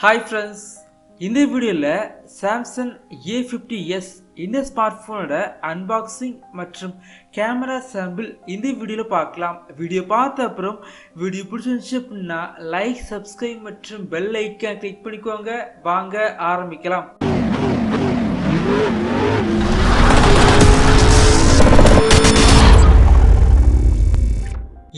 Hi friends, இந்த வீடியோல Samsung A50s இந்த ஸ்மார்ட்போனோட அன்பாக்சிங் மற்றும் கேமரா சாம்பிள் இந்த வீடியோல பார்க்கலாம். வீடியோ பார்த்த அப்புறம் வீடியோ பிடிச்சிருந்துச்சு அப்படின்னா லைக், சப்ஸ்கிரைப் மற்றும் பெல் ஐக்கான் கிளிக் பண்ணிக்கோங்க. வாங்க ஆரம்பிக்கலாம்.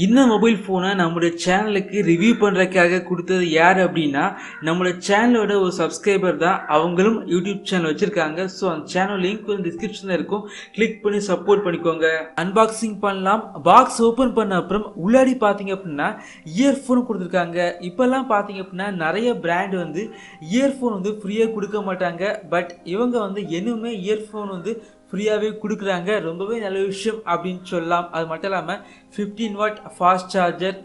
இந்த மொபைல் ஃபோனை நம்மளுடைய சேனலுக்கு ரிவ்யூ பண்ணுறதுக்காக கொடுத்தது யார் அப்படின்னா நம்மளோட சேனலோட ஒரு சப்ஸ்கிரைபர் தான். அவங்களும் யூடியூப் சேனல் வச்சுருக்காங்க. ஸோ அந்த சேனல் லிங்க் வந்து டிஸ்கிரிப்ஷனில் இருக்கும், கிளிக் பண்ணி சப்போர்ட் பண்ணிக்கோங்க. அன்பாக்சிங் பண்ணலாம். பாக்ஸ் ஓப்பன் பண்ண அப்புறம் உள்ளாடி பார்த்தீங்க அப்படின்னா இயர்ஃபோன் கொடுத்துருக்காங்க. இப்போல்லாம் பார்த்தீங்க அப்படின்னா நிறைய பிராண்ட் வந்து இயர்ஃபோன் வந்து ஃப்ரீயாக கொடுக்க மாட்டாங்க. பட் இவங்க வந்து இன்னுமே இயர்ஃபோன் வந்து ஃப்ரீயாகவே கொடுக்குறாங்க. ரொம்பவே நல்ல விஷயம் அப்படின்னு சொல்லலாம். அது மட்டும் இல்லாமல் 15 watt fast charger,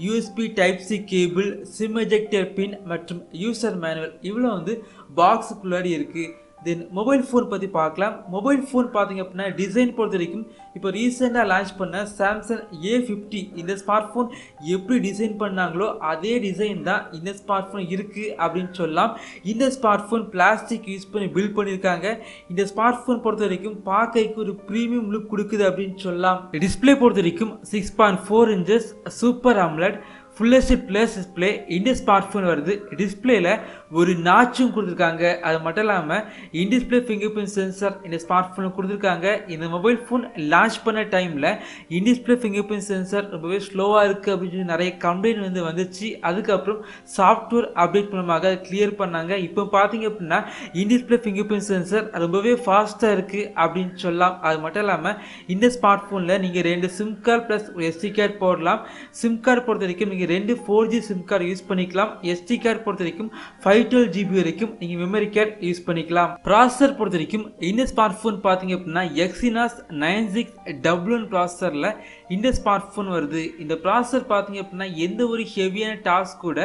USB type C cable, sim ejector பின் மற்றும் யூசர் மேனுவல் இவ்வளோ வந்து பாக்ஸுக்குள்ளாடி இருக்குது. தென் மொபைல் ஃபோன் பற்றி பார்க்கலாம். மொபைல் ஃபோன் பார்த்தீங்க அப்படின்னா டிசைன் பொறுத்த வரைக்கும் இப்போ ரீசெண்டாக லான்ச் பண்ண சாம்சங் A50 இந்த ஸ்மார்ட் ஃபோன் எப்படி டிசைன் பண்ணாங்களோ அதே டிசைன் தான் இந்த ஸ்மார்ட் ஃபோன் இருக்குது அப்படின்னு சொல்லலாம். இந்த ஸ்மார்ட் ஃபோன் பிளாஸ்டிக் யூஸ் பண்ணி பில்ட் பண்ணியிருக்காங்க. இந்த ஸ்மார்ட் ஃபோன் பொறுத்த வரைக்கும் பார்க்கைக்கு ஒரு ப்ரீமியம் லுக் கொடுக்குது அப்படின்னு சொல்லலாம். டிஸ்பிளே பொறுத்த வரைக்கும் 6.4 inches super AMOLED full HD plus display இந்த ஸ்மார்ட் ஃபோன் வருது. டிஸ்பிளேல ஒரு நாச்சும் கொடுத்துருக்காங்க. அது மட்டும் இல்லாமல் in display finger print sensor இந்த ஸ்மார்ட் ஃபோனில் கொடுத்துருக்காங்க. இந்த மொபைல் ஃபோன் லான்ச் பண்ண டைமில் in display finger print sensor ரொம்பவே ஸ்லோவாக இருக்குது அப்படின்னு சொல்லி நிறைய கம்ப்ளைண்ட் வந்து வந்துச்சு. அதுக்கப்புறம் சாஃப்ட்வேர் அப்டேட் மூலமாக அதை கிளியர் பண்ணாங்க. இப்போ பார்த்தீங்க அப்படின்னா in display finger print sensor ரொம்பவே ஃபாஸ்ட்டாக இருக்குது அப்படின்னு சொல்லலாம். அது மட்டும் இல்லாமல் இந்த ஸ்மார்ட் ஃபோனில் நீங்கள் 2 சிம் கார்டு ப்ளஸ் ஒரு எஸ்டி கார்டு போடலாம். சிம் கார்டு பொறுத்த வரைக்கும் நீங்கள் 2 4G சிம் கார்டு யூஸ் பண்ணிக்கலாம். எஸ்டி கார்டு பொறுத்த வரைக்கும் 512 GB வரைக்கும் நீங்க மெமரி கார்டு யூஸ் பண்ணிக்கலாம். ப்ராசஸர் பொறுத்த வரைக்கும் இந்த ஸ்மார்ட் போன் பாத்தீங்க அப்படின்னா Exynos 9611 ப்ராசஸர்ல இந்த ஸ்மார்ட் போன் வருது. இந்த ப்ராசஸர் பாத்தீங்க அப்படின்னா எந்த ஒரு ஹெவியான டாஸ்க் கூட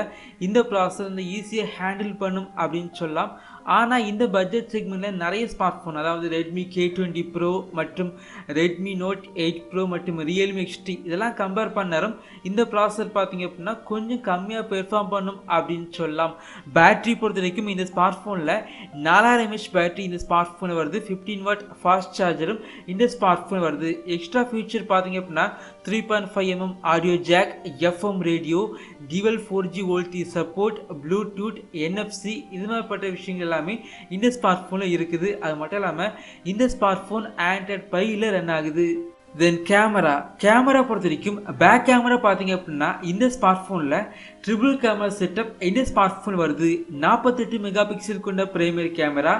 இந்த ப்ராசஸர் வந்து ஈஸியா ஹேண்டில் பண்ணும் அப்படின்னு சொல்லலாம். ஆனால் இந்த பட்ஜெட் செக்மெண்ட்டில் நிறைய ஸ்மார்ட் ஃபோன், அதாவது ரெட்மி K20 Pro மற்றும் ரெட்மி நோட் 8 Pro மற்றும் ரியல்மி XT இதெல்லாம் கம்பேர் பண்ணாலும் இந்த ப்ராசஸர் பார்த்தீங்க அப்படின்னா கொஞ்சம் கம்மியாக பெர்ஃபார்ம் பண்ணும் அப்படின்னு சொல்லலாம். பேட்டரி பொறுத்த வரைக்கும் இந்த ஸ்மார்ட் ஃபோனில் 4000 mAh பேட்டரி இந்த ஸ்மார்ட் ஃபோன் வருது. 15 வாட் ஃபாஸ்ட் சார்ஜரும் இந்த ஸ்மார்ட் ஃபோன் வருது. எக்ஸ்ட்ரா ஃபீச்சர் பார்த்தீங்க அப்படின்னா 3.5 mm audio jack, FM radio, dual 4G VoLTE support, bluetooth, NFC இது மாதிரிப்பட்ட விஷயங்கள் எல்லாமே இந்த ஸ்மார்ட் போன்ல இருக்குது. அது மட்டும் இல்லாம இந்த ஸ்மார்ட் போன் Android Pieல ரன் ஆகுது. தென் கேமரா பொறுத்த வரைக்கும் பேக் கேமரா பார்த்தீங்க அப்படின்னா இந்த ஸ்மார்ட் ஃபோனில் ட்ரிபிள் கேமரா செட்டப் இந்த ஸ்மார்ட் ஃபோன் வருது. 48 மெகா பிக்சல் கொண்ட primary camera,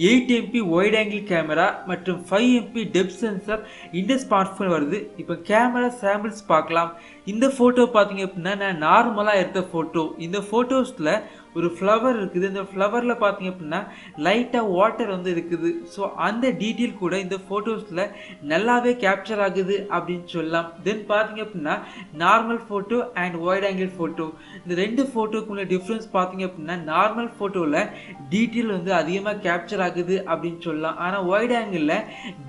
8 MP wide angle camera மற்றும் 5 MP டெப்த் சென்சார் இந்த ஸ்மார்ட் ஃபோன் வருது. இப்போ கேமரா சாம்பிள்ஸ் பார்க்கலாம். இந்த ஃபோட்டோ பார்த்தீங்க அப்படின்னா நான் நார்மலாக எடுத்த ஃபோட்டோ. இந்த ஃபோட்டோஸில் ஒரு ஃப்ளவர் இருக்குது. இந்த ஃப்ளவரில் பார்த்தீங்க அப்படின்னா லைட்டாக வாட்டர் வந்து இருக்குது. ஸோ அந்த டீட்டெயில் கூட இந்த ஃபோட்டோஸில் நல்லாவே கேப்சர் ஆகுது அப்படின்னு சொல்லலாம். தென் பார்த்தீங்க அப்படின்னா normal photo and wide angle photo, இந்த 2 ஃபோட்டோக்குள்ள டிஃப்ரென்ஸ் பார்த்தீங்க அப்படின்னா நார்மல் ஃபோட்டோவில் டீட்டெயில் வந்து அதிகமாக கேப்சர் ஆகுது அப்படின்னு சொல்லலாம். ஆனால் வைட் ஆங்கிளில்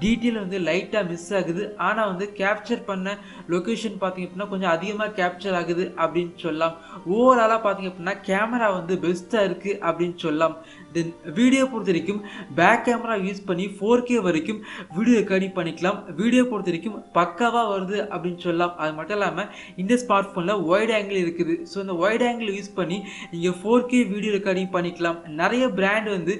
டீட்டெயில் வந்து லைட்டாக மிஸ் ஆகுது. ஆனால் வந்து கேப்சர் பண்ண லொக்கேஷன் பார்த்தீங்க அப்படின்னா கொஞ்சம் அதிகமாக கேப்சர் ஆகுது அப்படின்னு சொல்லலாம். ஓவராலாக பார்த்தீங்க அப்படின்னா கேமரா வந்து பெஸ்ட்டாக இருக்குது அப்படின்னு சொல்லலாம். தென் வீடியோ பொறுத்த வரைக்கும் பேக் கேமரா யூஸ் பண்ணி 4K வரைக்கும் வீடியோ ரெக்கார்டிங் பண்ணிக்கலாம். வீடியோ பொறுத்த வரைக்கும் பக்காவாக வருது அப்படின்னு சொல்லலாம். அது மட்டும் இல்லாமல் இந்த ஸ்மார்ட் ஃபோனில் வைட் ஆங்கிள் இருக்குது. ஸோ இந்த வைட் ஆங்கிள் யூஸ் பண்ணி நீங்கள் 4K வீடியோ ரெக்கார்டிங் பண்ணிக்கலாம். நிறைய பிராண்ட் வந்து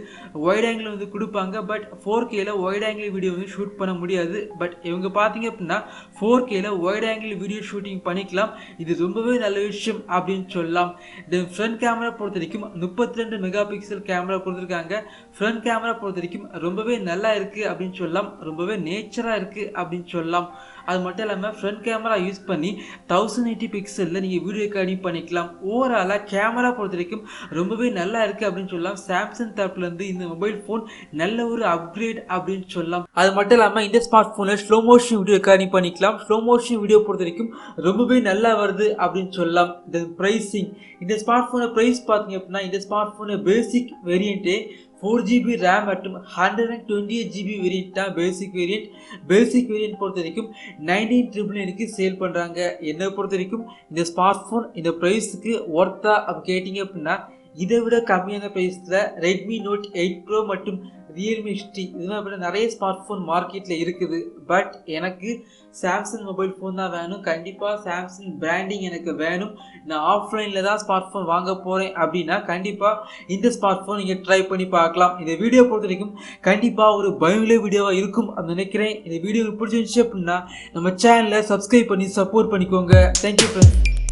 வைட் ஆங்கிள் வந்து கொடுப்பாங்க. பட் 4Kல வைட் ஆங்கிள் வீடியோ வந்து ஷூட் பண்ண முடியாது. பட் இவங்க பார்த்தீங்க அப்படின்னா 4Kல வைட் ஆங்கிள் வீடியோ ஷூட்டிங் பண்ணிக்கலாம். இது ரொம்பவே நல்ல விஷயம் அப்படின்னு சொல்லலாம். தென் ஃப்ரண்ட் கேமரா பொறுத்த வரைக்கும் 32 மெகா பிக்சல் கேமரா கொடுத்துருக்காங்க. ஃப்ரண்ட் கேமரா பொறுத்த வரைக்கும் ரொம்பவே நல்லா இருக்கு அப்படின்னு சொல்லலாம். ரொம்பவே நேச்சராக இருக்கு அப்படின்னு சொல்லலாம். அது மட்டும் இல்லாமல் ஃப்ரண்ட் கேமரா யூஸ் பண்ணி 1080 பிக்சலில் நீங்கள் வீடியோ ரெக்கார்டிங் பண்ணிக்கலாம். ஓவராலாக கேமரா பொறுத்த வரைக்கும் ரொம்பவே நல்லா இருக்குது அப்படின்னு சொல்லலாம். சாம்சங் தரப்புலேருந்து இந்த மொபைல் ஃபோன் நல்ல ஒரு அப்கிரேட் அப்படின்னு சொல்லலாம். அது மட்டும் இல்லாமல் இந்த ஸ்மார்ட் ஃபோனில் ஸ்லோ மோஷன் வீடியோ ரெக்கார்டிங் பண்ணிக்கலாம். ஸ்லோ மோஷன் வீடியோ பொறுத்த வரைக்கும் ரொம்பவே நல்லா வருது அப்படின்னு சொல்லலாம். இந்த ப்ரைஸிங், இந்த ஸ்மார்ட் ஃபோனை ப்ரைஸ் பார்த்தீங்க அப்படின்னா இந்த ஸ்மார்ட் ஃபோனை பேசிக் வேரியண்ட்டே 4GB RAM மற்றும் 128GB வேரியன்ட் தான் பேசிக் வேரியன்ட். பேசிக் வேரியன்ட் பொறுத்த வரைக்கும் 19,999க்கு சேல் பண்ணுறாங்க. என்னை பொறுத்த வரைக்கும் இந்த ஸ்மார்ட் ஃபோன் இந்த ப்ரைஸுக்கு ஒர்த்தா அப்படி கேட்டிங்க அப்படின்னா இதை விட கம்மியான பிரைஸில் ரெட்மி நோட் 8 ப்ரோ மற்றும் ரியல்மி 60 இதெல்லாம் விட நிறைய ஸ்மார்ட் ஃபோன் மார்க்கெட்டில் இருக்குது. பட் எனக்கு சாம்சங் மொபைல் ஃபோன் தான் வேணும். கண்டிப்பாக சாம்சங் பிராண்டிங் எனக்கு வேணும். நான் ஆஃப்லைனில் தான் ஸ்மார்ட் ஃபோன் வாங்க போகிறேன் அப்படின்னா கண்டிப்பாக இந்த ஸ்மார்ட் ஃபோன் நீங்கள் ட்ரை பண்ணி பார்க்கலாம். இந்த வீடியோ பொறுத்த வரைக்கும் கண்டிப்பாக ஒரு பயனுள்ள வீடியோவாக இருக்கும் அப்படின்னு நினைக்கிறேன். இந்த வீடியோ பிடிச்சிருந்துச்சு அப்படின்னா நம்ம சேனலை சப்ஸ்கிரைப் பண்ணி சப்போர்ட் பண்ணிக்கோங்க. Thank you friends.